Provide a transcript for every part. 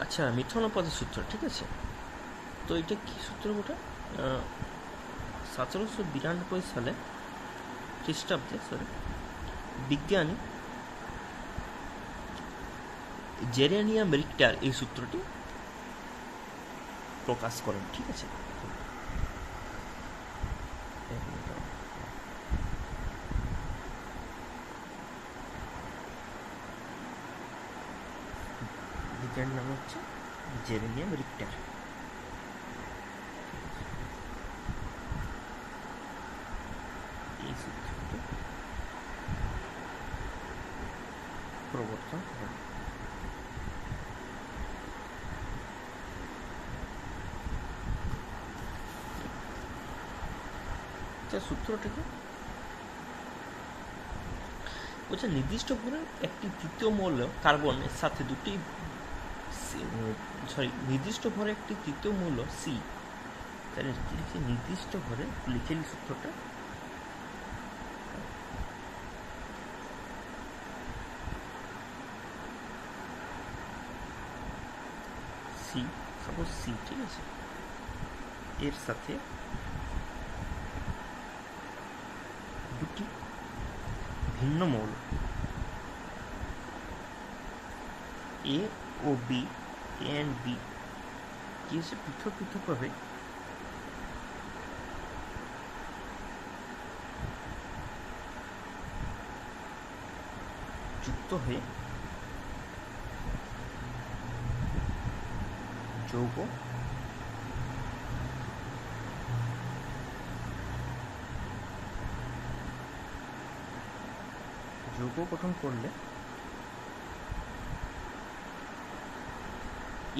আচ্ছা, মিথ্যা অনুপাতের সূত্র, ঠিক আছে। তো এটা কি সূত্র ওটা? 1792 সালে খ্রিস্টাব্দে বিজ্ঞানী জেরেনিয়াম রিক্টার এই সূত্রটি প্রকাশ করেন, ঠিক আছে। বিজ্ঞানীর নাম হচ্ছে জেরেনিয়াম রিক্টার। এই সূত্রটি প্রবর্তন করেন। সূত্রটিকে বলছে নির্দিষ্ট ভরের একটি তৃতীয় মৌল কার্বনের সাথে দুটি নির্দিষ্ট ভরে একটি তৃতীয় মৌল সি, তাহলে নির্দিষ্ট ভরে লিখে নি সূত্রটা। সি, সাপোজ সি, ঠিক আছে, এর সাথে দুটি ভিন্ন মৌল এ ও বি, এ অ্যান্ড বি, কি হচ্ছে পৃথক পৃথকভাবে যুক্ত হয়ে যৌগ গঠন করলে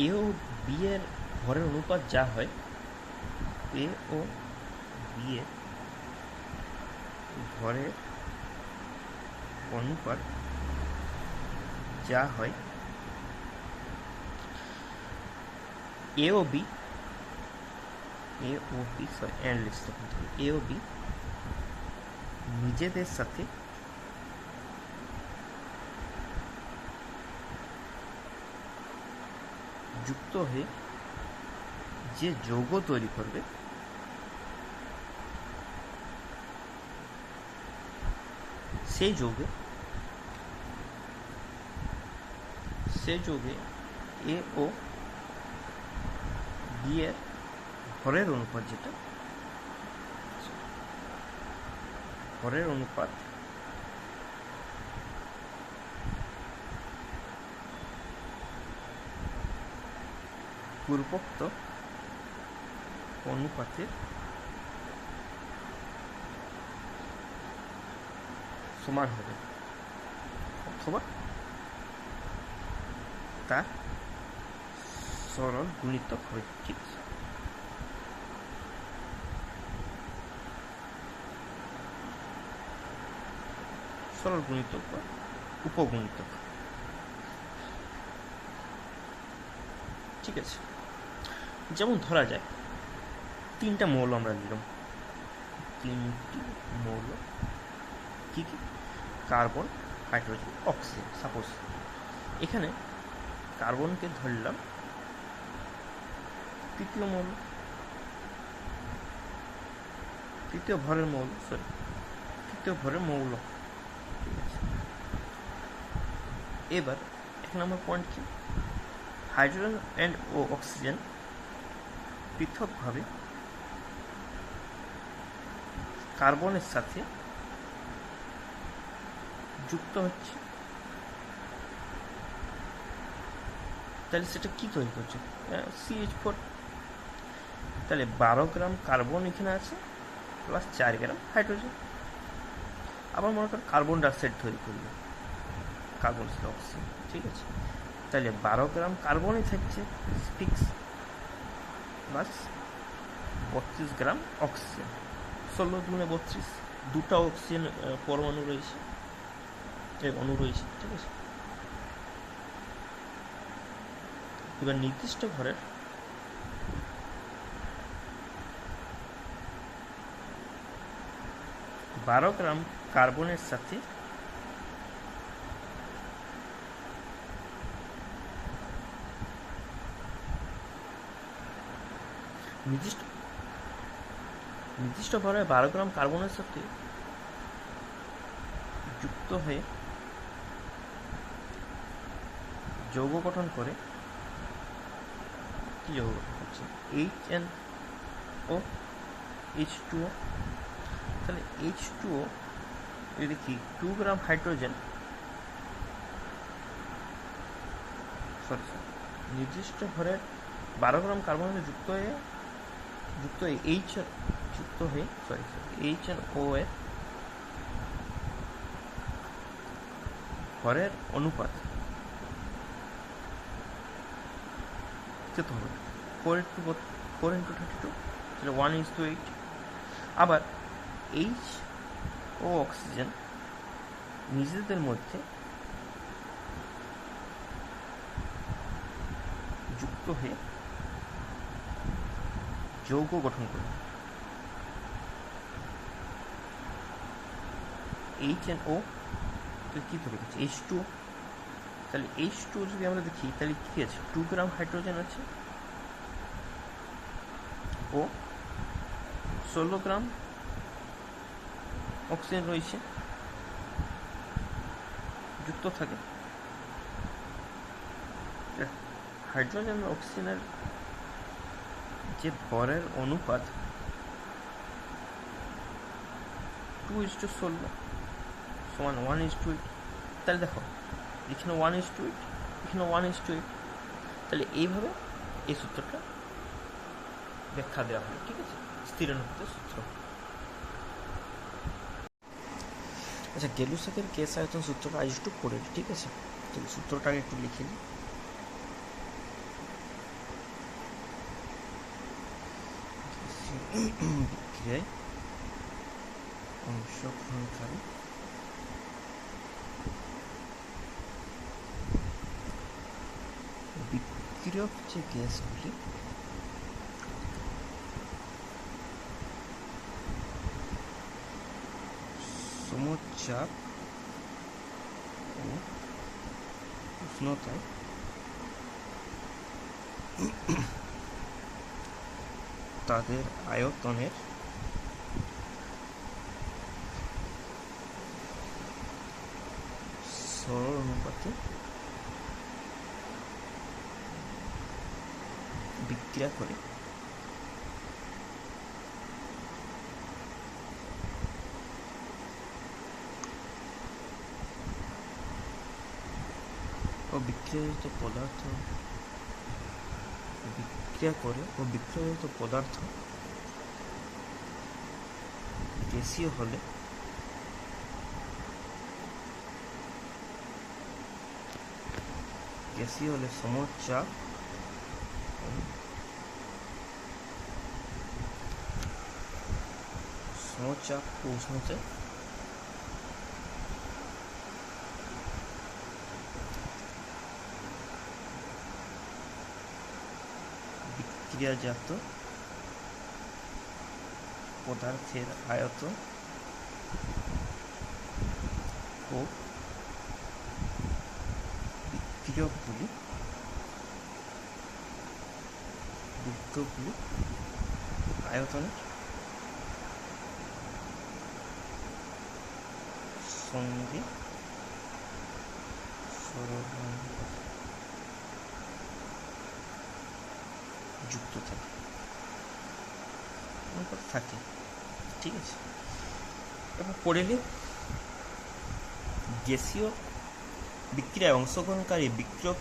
এ ও বি এর ভরের অনুপাত যা হয়, এ ও বি এর ভরের অনুপাত যা হয়, এ ও বি নিজেদের সাথে যুক্ত হয়ে যে যৌগ তৈরি করবে সেই যৌগে এ ও বি এর ভরের অনুপাত, যেটা ভরের অনুপাত পূর্বোক্ত অনুপাতের সমান হবে অথবা তার সরল গুণিতক হবে, ঠিক আছে। সরল গুণিতক বা উপগুণিতক, ঠিক আছে। যেমন ধরা যায় তিনটা মৌল আমরা নিলাম, তিনটি মৌল কি কি? Carbon, hydrogen, oxygen. সাপোজ এখানে কার্বনকে ধরলাম তৃতীয় মৌল, তৃতীয় ভরের মৌল, ঠিক আছে। এবার 1 নম্বর পয়েন্ট কি? হাইড্রোজেন অ্যান্ড ও অক্সিজেন পৃথকভাবে কার্বনের সাথে যুক্ত হচ্ছে, তাহলে সেটা কি তৈরি করছে? CH4। তাহলে 12 গ্রাম কার্বন এখানে আছে প্লাস 4 গ্রাম হাইড্রোজেন। আবার মনে কর কার্বন ডাইঅক্সাইড তৈরি করবে, কার্বন সাথে অক্সিজেন, ঠিক আছে। তাহলে 12 গ্রাম কার্বনই থাকছে ফিক্স, প্লাস 32 গ্রাম অক্সিজেন, 16 দুগুণে 32, দুটা অক্সিজেন পরমাণু রয়েছে, অণু রয়েছে, ঠিক আছে। এবার নির্দিষ্ট ভরের বারো গ্রাম কার্বনের সাথে নির্দিষ্ট নির্দিষ্ট ভরে 12 গ্রাম কার্বনের সাথে যুক্ত হয়ে যৌগ গঠন করে। কি যৌগ গঠন করছে? HNO, H2O। তাহলে H2O যদি দেখি 2 গ্রাম হাইড্রোজেন, নির্দিষ্ট ভরের 12 গ্রাম কার্বনের যুক্ত হয়ে HNO এর ভরের অনুপাত কত হবে? 4 into 32, তাহলে 1:8। আবার H ও অক্সিজেন নিজেদের মধ্যে যুক্ত হয়ে যৌগ গঠন করে। HNO কি ধরে গেছে? H2O। তাহলে H2O যদি আমরা দেখি তাহলে কি আছে? 2 গ্রাম হাইড্রোজেন আছে ও 16 গ্রাম অক্সিজেন রয়েছে, যুক্ত থাকে। হাইড্রোজেন আর অক্সিজেনের যে ভরের অনুপাত 2:16 সমান 1:8। তাহলে দেখো এখানে 1:8, এখানে 1:8। তাহলে এইভাবে এই সূত্রটা ব্যাখ্যা দেওয়া হয়। ঠিক আছে, স্থিরানুপাতের সূত্র। আচ্ছা, গেলুসাকের গ্যাস আয়তন সূত্রটা আজ একটু পড়ে। ঠিক আছে, তাহলে সূত্রটাকে একটু লিখে নিই। বিক্রিয়ায় অংশগ্রহণকারী বিক্রিয়ক যে গ্যাসগুলি সমচাপ ও উষ্ণতায় তাদের আয়তনের সরল অনুপাতে বিক্রিয়া করে ও বিক্রিয়াজাত পদার্থ গ্যাসীয় হলে সমচাপ ও উষ্ণতায় বিক্রিয়াজাত পদার্থের আয়তন ও বিক্রিয়কগুলি আয়তনের সঙ্গে যুক্ত থাকে। ঠিক আছে, এবার পড়ে গ্যাসীয় বিক্রিয়ায় অংশগ্রহণকারী বিক্রিয়ক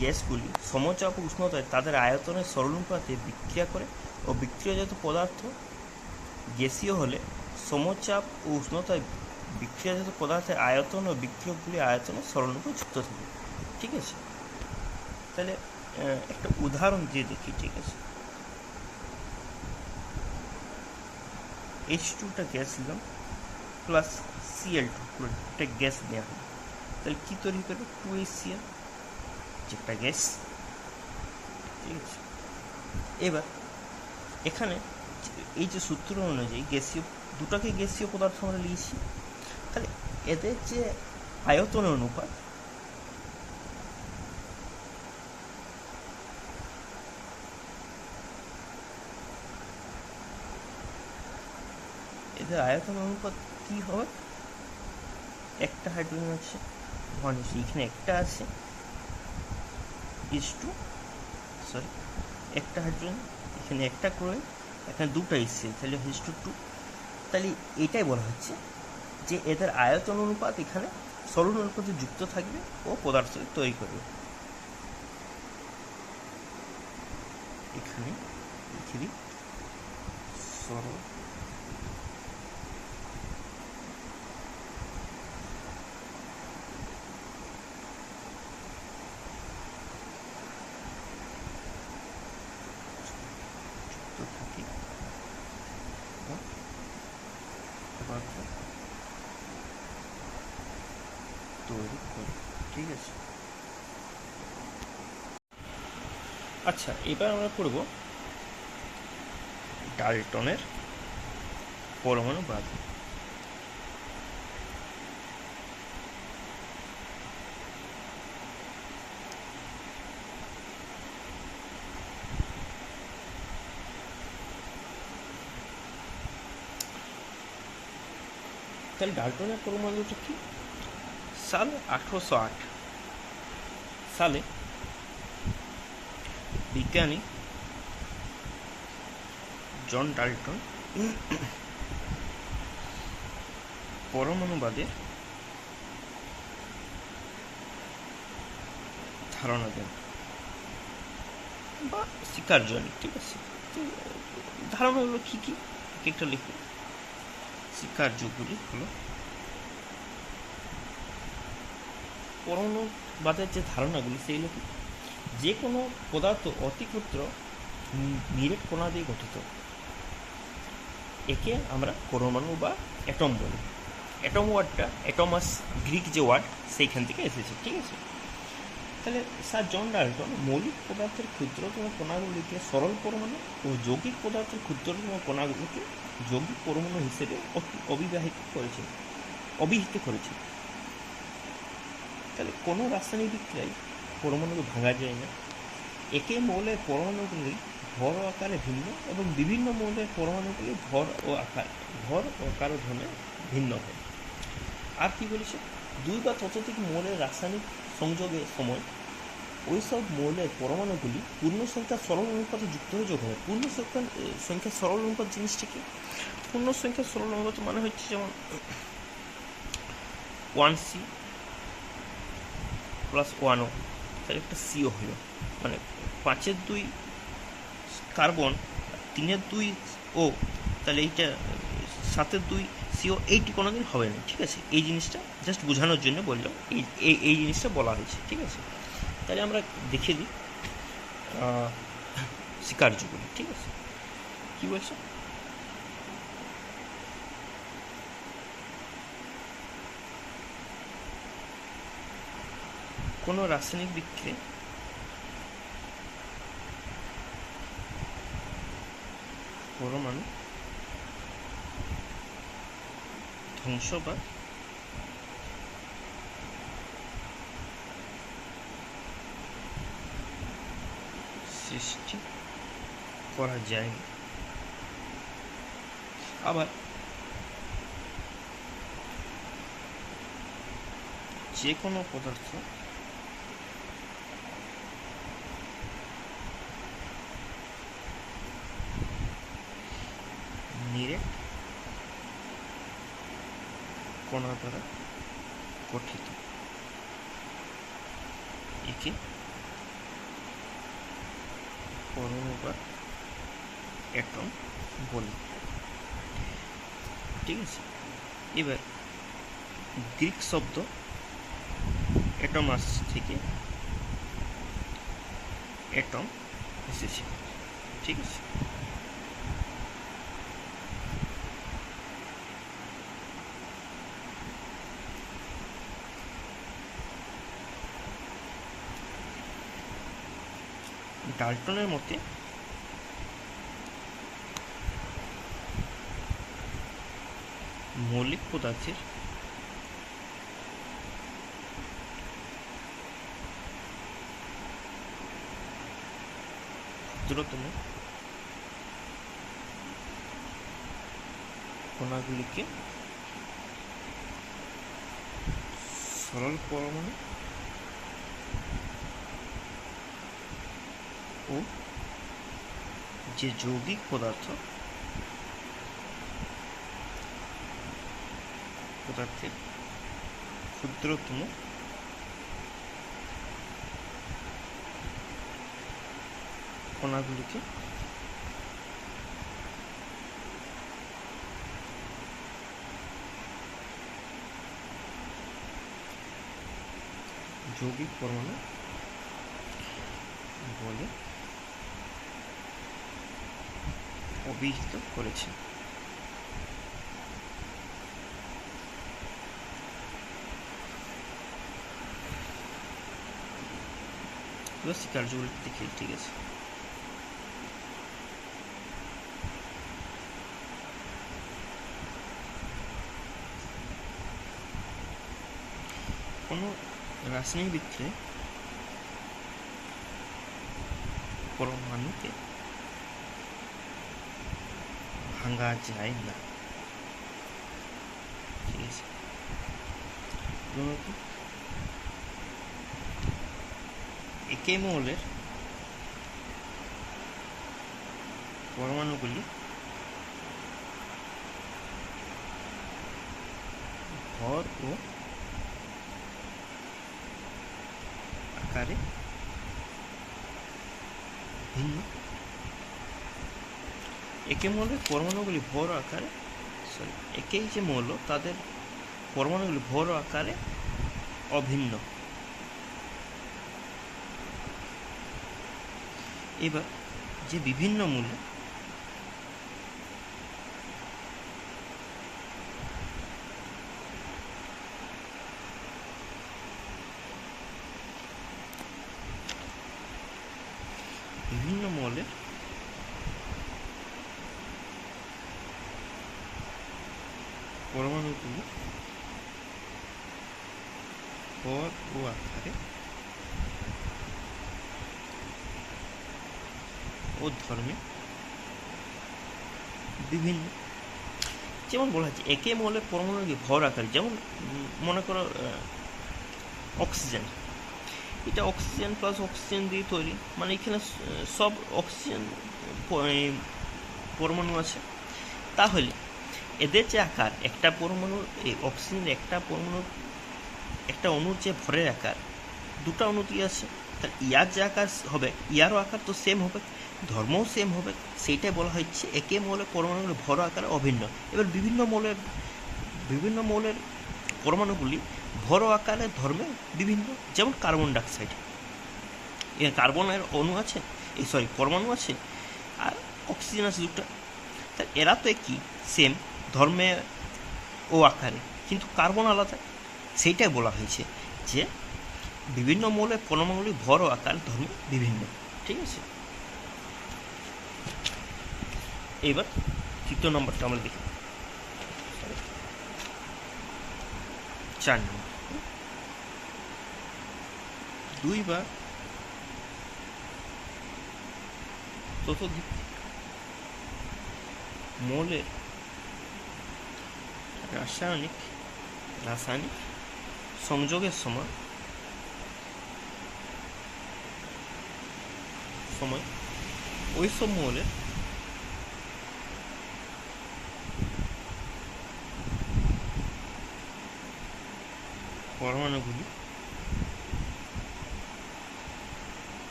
গ্যাসগুলি সমচাপ ও উষ্ণতায় তাদের আয়তনের সরলানুপাতে বিক্রিয়া করে ও বিক্রিয়াজাত পদার্থ গ্যাসীয় হলে সমচাপ ও উষ্ণতায় বিক্রিয়াজাত পদার্থের আয়তন ও বিক্রিয়কগুলি আয়তনের সরলানুপাতে যুক্ত থাকে। ঠিক আছে, তাহলে একটা উদাহরণ দিয়ে দেখি। ঠিক আছে, H2টা গ্যাস নিলাম প্লাস Cl2 একটা গ্যাস নেওয়া হলো, তাহলে কি তৈরি করবে? 2HCl, যেটা গ্যাস। ঠিক আছে, এবার এখানে এই যে সূত্র অনুযায়ী দুটাকে গ্যাসীয় পদার্থ আমরা লিখছি, তাহলে এদের যে আয়তনের অনুপাত এদের আয়তন অনুপাত কি হবে? একটা হাইড্রোজেন আছে, ওয়ান এসে এখানে একটা আছে, একটা হাইড্রোজেন, এখানে একটা ক্লোরিন, এখানে দুটো এসছে, তাহলে H2 তাহলে এটাই বলা হচ্ছে যে এদের আয়তন অনুপাত এখানে সরল অনুপাতে যুক্ত থাকবে ও পদার্থ তৈরি করবে। এখানে লিখে দিই সরল থাকে পদার্থ তৈরি করে। ঠিক আছে, আচ্ছা এবার আমরা করব ডাল্টনের পরমাণুবাদ। তাহলে ডাল্টনের পরমাণুটা কি? সাল 1808 সালে বিজ্ঞানী জন ডাল্টন পরমাণুবাদের ধারণা দেন বা স্বীকার জনি। ঠিক আছে, ধারণাগুলো কি কি একটা লিখুন। স্বীকার্যগুলি হলো পরমাণুবাদের যে ধারণাগুলি সেগুলো কি? যে কোনো পদার্থ অতি ক্ষুদ্র নিরেট কণা দিয়ে গঠিত, একে আমরা পরমাণু বা অ্যাটম বলি। অ্যাটম ওয়ার্ডটা অ্যাটমাস গ্রিক যে ওয়ার্ড সেইখান থেকে এসেছে। ঠিক আছে, তাহলে স্যার জন ডাল্টন মৌলিক পদার্থের ক্ষুদ্রতম কণাগুলিকে সরল পরমাণু ও যৌগিক পদার্থের ক্ষুদ্রতম কণাগুলিকে যৌগিক পরমাণু হিসেবে অভিহিত করেছে। তাহলে কোনো রাসায়নিক বিক্রিয়ায় পরমাণুকে ভাঙা যায় না। একে মৌলের পরমাণুগুলি ভর ও আকারে ভিন্ন এবং বিভিন্ন মৌলের পরমাণুগুলি ভর ও আকার ও ধনে ভিন্ন হয়। আর কি বলেছে? দুই বা ততোধিক মৌলের রাসায়নিক সংযোগের সময় ওইসব মৌলের পরমাণুগুলি পূর্ণ সংখ্যার সরল অনুপাতে যুক্ত হয়ে যোগ হয়। পূর্ণ সংখ্যার সরল অনুপাত জিনিসটা কি? পূর্ণ সংখ্যার সরল অনুপাত মানে হচ্ছে যেমন 1C প্লাস 1O, তাহলে একটা সিও হলো, মানে 5-এর 2 কার্বন, 3-এর 2 ও, তাহলে এইটা 7-এর 2 সিও, এইটি কোনোদিন হবে না। ঠিক আছে, এই জিনিসটা জাস্ট বোঝানোর জন্য বললাম, এই জিনিসটা বলা হয়েছে। ঠিক আছে, তাহলে আমরা দেখে দিই স্বীকার্যগুলি। ঠিক আছে, কি বলছে? কোনো রাসায়নিক বিক্রিয়ায় পরমাণু ধ্বংস বা সৃষ্টি করা যায়। আবার যে কোনো পদার্থ নিরেট কণা দ্বারা গঠিত, একে পরমাণু বা অ্যাটম বলি। ঠিক আছে, এবার গ্রিক শব্দ অ্যাটমাস থেকে অ্যাটম এসেছে। ঠিক আছে, ডাল্টনের মতে মৌলিক পদার্থের ক্ষুদ্রতম কণাগুলিকে সরল পরমাণু ও যে যৌগিক পদার্থের ক্ষুদ্রতম কণাগুলিকে যৌগিক পরমাণু বলে অভিহিত করেছে। কার্যগুলি দেখি, ঠিক আছে। কোনো রাসায়নিক বিক্রিয়ায় পরমাণুকে ভাঙা যায় না, ঠিক আছে। একই মৌলের পরমাণুগুলি ভর ও আকারে ভিন্ন। একই মৌলের পরমাণুগুলি ভর ও আকারে একই যে মৌল তাদের পরমাণুগুলি ভর ও আকারে অভিন্ন। এবার যে বিভিন্ন মূল্য বিভিন্ন মৌলের পরমাণুগুলি ভর ও আকারে ও ধর্মে বিভিন্ন। যেমন বলা হচ্ছে একই মৌলের পরমাণুগুলি ভর আকারে, যেমন মনে করো অক্সিজেন, এটা অক্সিজেন প্লাস অক্সিজেন দিয়ে তৈরি, মানে এখানে সব অক্সিজেন পরমাণু আছে। তাহলে এদের যে আকার, একটা পরমাণুর এই অক্সিজেনের একটা পরমাণুর একটা অণুর যে ভরের আকার, দুটা অণুতি আছে, তাহলে ইয়ার যে আকার হবে ইয়ারও আকার তো সেম হবে, ধর্মও সেম হবে। সেইটাই বলা হচ্ছে একই মৌলের পরমাণুগুলি ভর আকারে অভিন্ন। এবার বিভিন্ন মৌলের পরমাণুগুলি ভর আকারে ধর্মে বিভিন্ন। যেমন কার্বন ডাইঅক্সাইড, কার্বনের অণু আছে, পরমাণু আছে, আর অক্সিজেন আছে দুটো। তা এরা তো একই সেম ধর্মে ও আকারে, কিন্তু কার্বন আলাদা। সেইটাই বলা হয়েছে যে বিভিন্ন মৌলের পরমাণুগুলি ভর ও আকার ধর্মে বিভিন্ন, ঠিক আছে। এবার তৃতীয় নম্বরটা আমরা দেখি, 4 নম্বর। 2 বা ততোধিক মৌলের রাসায়নিক সংযোগের সময় ওইসব মৌলের পরমাণুগুলি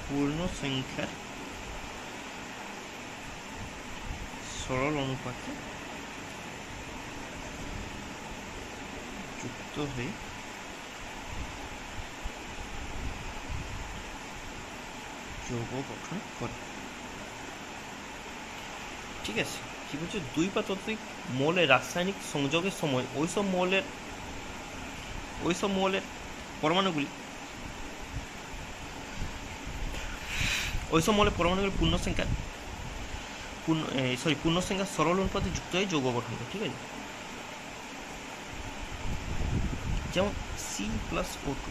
পূর্ণ সংখ্যার সরল অনুপাতে যুক্ত হয়ে যৌগ গঠন করে, ঠিক আছে। কি বলছে, 2 বা ততোধিক মৌলের রাসায়নিক সংযোগের সময় ওইসব মৌলের পরমাণুগুলি পূর্ণ সংখ্যার সরল অনুপাতে যুক্ত হয়ে যৌগ গঠন করে, ঠিক আছে। যেমন C+O2,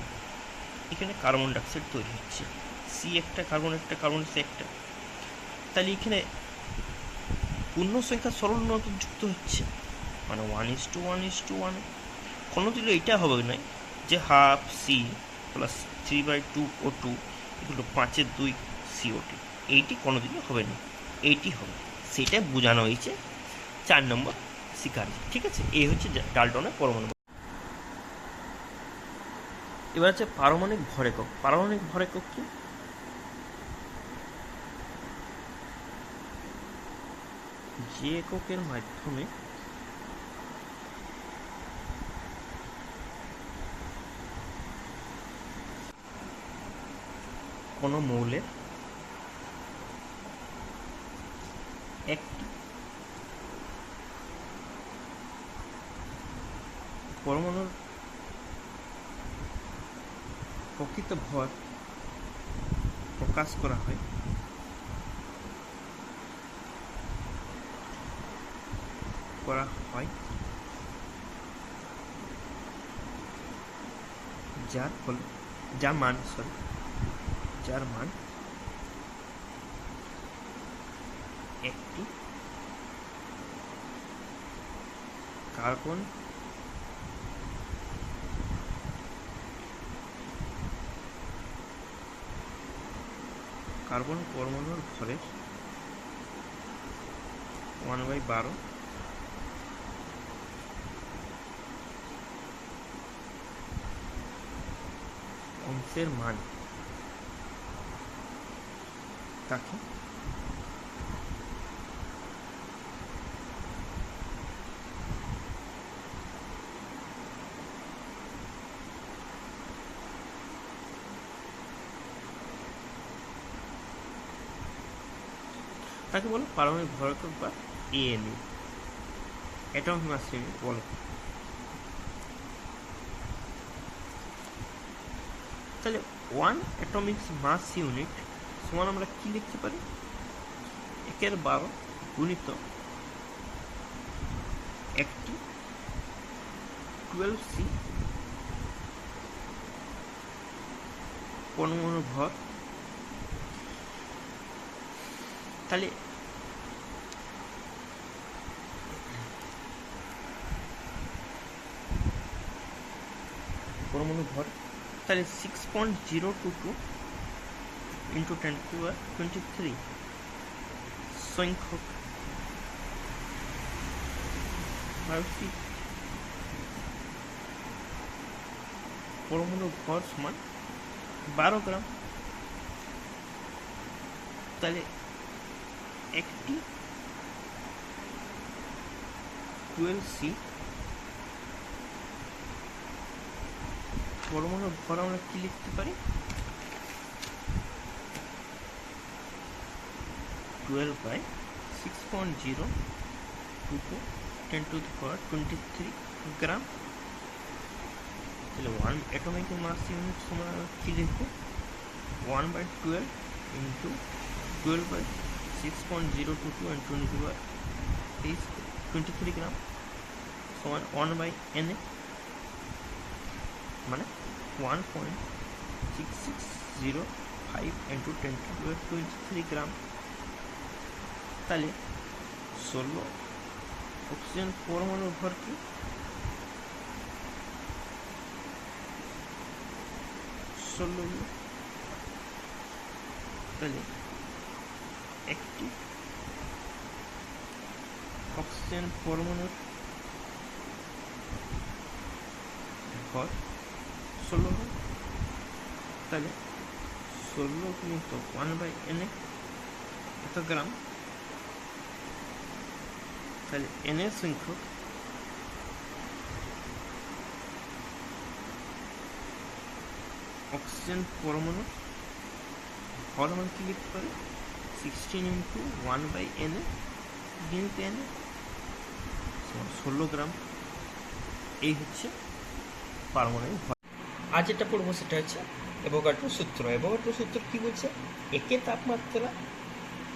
এখানে কার্বন ডাইঅক্সাইড তৈরি হচ্ছে, C একটা, কার্বন একটা, কার্বন একটা। তাহলে এখানে পূর্ণ সংখ্যা সরল নতুন যুক্ত হচ্ছে, মানে 1:1:1। কোনো দিল এটা হবে নয় যে হাফ সি প্লাস 3/2O2 এগুলো 5/2 CO2, এইটি কোনো দিনও হবে না, এইটি হবে। সেটা বোঝানো হয়েছে 4 নম্বর শিকারি। ঠিক আছে, এই হচ্ছে ডাল্টনের পরমাণু। এবার আছে পারমাণবিক ভর একক। পারমাণবিক ভর একক কি? যে এককের মাধ্যমে কোনো মৌলের একটি পরমাণুর প্রকৃত ভর প্রকাশ করা হয় যার মান একটি কার্বন পরমাণুর ভরের 1/12 অংশের মান তাকে বলে পারমাণবিক ভর একক বা ANU, অ্যাটমিক মাস ইউনিট বলে। তাহলে 1 অ্যাটমিক মাস ইউনিট সমান আমরা কি লিখতে পারি? 1/12 গুণিত একটি 12C পরমাণু ভর। তাহলে পরমাণু ভর, তাহলে 6.022 into 10⁻23 সংখ্যক পরমাণু ভর সমান 12 গ্রাম। তাহলে একটি 12C পরমাণু ভর আমরা কি লিখতে পারি? 12/6.022 10⁻23 গ্রাম। তাহলে 1 অ্যাটমিক মাস ইউনিট সমান কি লিখবো? 1/12 into 12/6.022 and 10⁻23 গ্রাম সমান 1/Na, মানে 1.6605 into 10⁻23 গ্রাম। তাহলে 16 অক্সিজেন পরমাণুর ভর কি? 16। তাহলে একটি অক্সিজেন পরমাণুর ভর 16। তাহলে 16 গুণিত 1/Na এত গ্রাম। তাহলে Na সংখ্যক অক্সিজেন পরমাণু ভর আমরা কি লিখতে পারি? 16 into 1/Na গুণিত Na 16 গ্রাম। এই হচ্ছে পারমাণবিক ভর। আজ যেটা পড়বো সেটা হচ্ছে অ্যাভোগাড্রো সূত্র। অ্যাভোগাড্রো সূত্র কি বলছে? একে তাপমাত্রা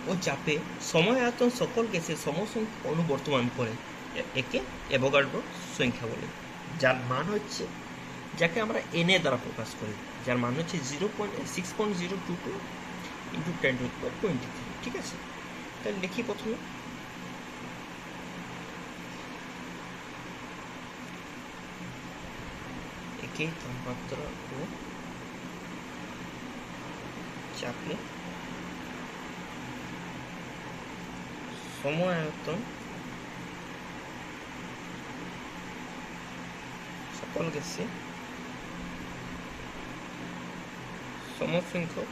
ও চাপে সময় আয়তন সকল গ্যাসের সমসংখ্যক অণু বর্তমান করে একে অ্যাভোগাড্রো সংখ্যা বলে, যার মান হচ্ছে, যাকে আমরা Na দ্বারা প্রকাশ করি, যার মান হচ্ছে 6.022 into 10⁻23। ঠিক আছে, তাহলে লিখি প্রথমে একই তাপমাত্রা ও চাপে সম আয়তন সকল গ্যাসে সমসংখ্যক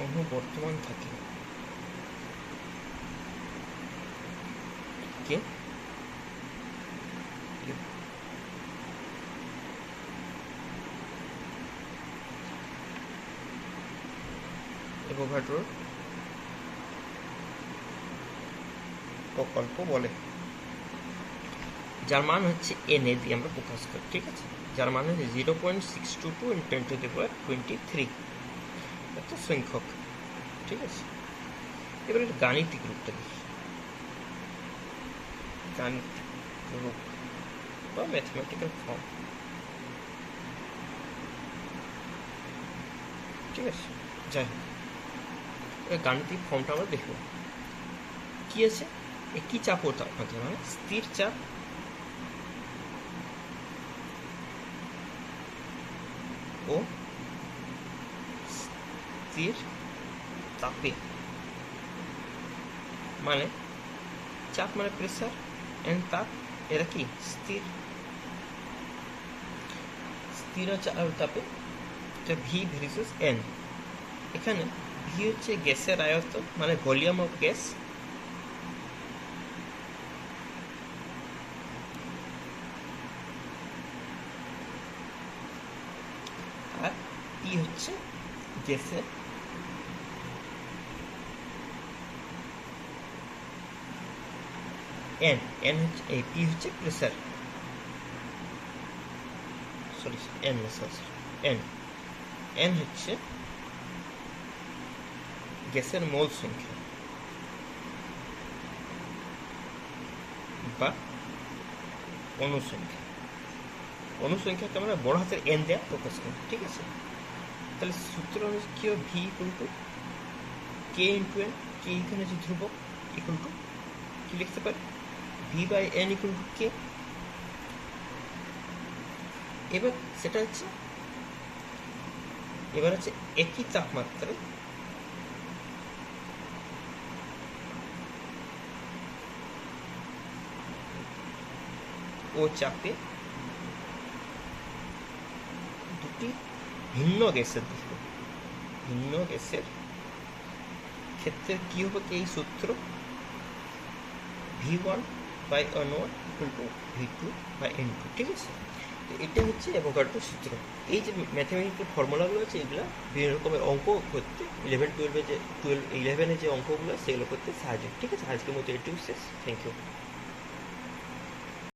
অণু বর্তমান থাকে কে অ্যাভোগাড্রোর প্রকল্প বলে, যার মান হচ্ছে এন এ দিয়ে আমরা প্রকাশ করি, ঠিক আছে, যার মান হচ্ছে 0.622 × 10⁻23 এত সংখ্যক, ঠিক আছে। এবার একটা গাণিতিক রূপটা দেখি, গাণিতিক রূপ বা ম্যাথমেটিক্যাল ফর্ম, ঠিক আছে। যাই হোক, গাণিতিক ফর্মটা আমরা দেখব। কি আছে, একই চাপ ও তাপমাত্রা, মানে স্থির চাপ ও স্থির তাপে, মানে চাপ মানে প্রেসার এন্ড তাপ, এরা কি স্থির তাপে, এটা ভি ভার্সেস এন। এখানে ভি হচ্ছে গ্যাসের আয়তন, মানে ভলিউম অফ গ্যাস, আর ই হচ্ছে গ্যাসের এন, এন হচ্ছে পি হচ্ছে pressure, sorry N N, N হচ্ছে গ্যাসের মোল সংখ্যা বা অনুসংখ্যাকে আমরা বড় হাতের এন দেওয়া প্রকাশ করি, ঠিক আছে। তাহলে সূত্র অনুযায়ী কি হবে, V equal to K into N, K এখানে হচ্ছে ধ্রুবক, ইকুয়াল টু কি লিখতে পারি, V by N equal to K. এবার সেটা হচ্ছে একই তাপমাত্রায় ও চাপে দুটি ভিন্ন গ্যাসের ক্ষেত্রে কি হবে, এই সূত্র V1 by N1 equal to V2 by N2, ঠিক আছে। তো এটা হচ্ছে অ্যাভোগাড্রোর সূত্র। এই যে ম্যাথমেটিক্যাল ফর্মুলাগুলো আছে, এগুলো বিভিন্ন রকমের অঙ্ক করতে 11-12 যে অঙ্কগুলো সেগুলো করতে সাহায্য, ঠিক আছে। আজকের মতো এটুকু শেষ, থ্যাংক ইউ।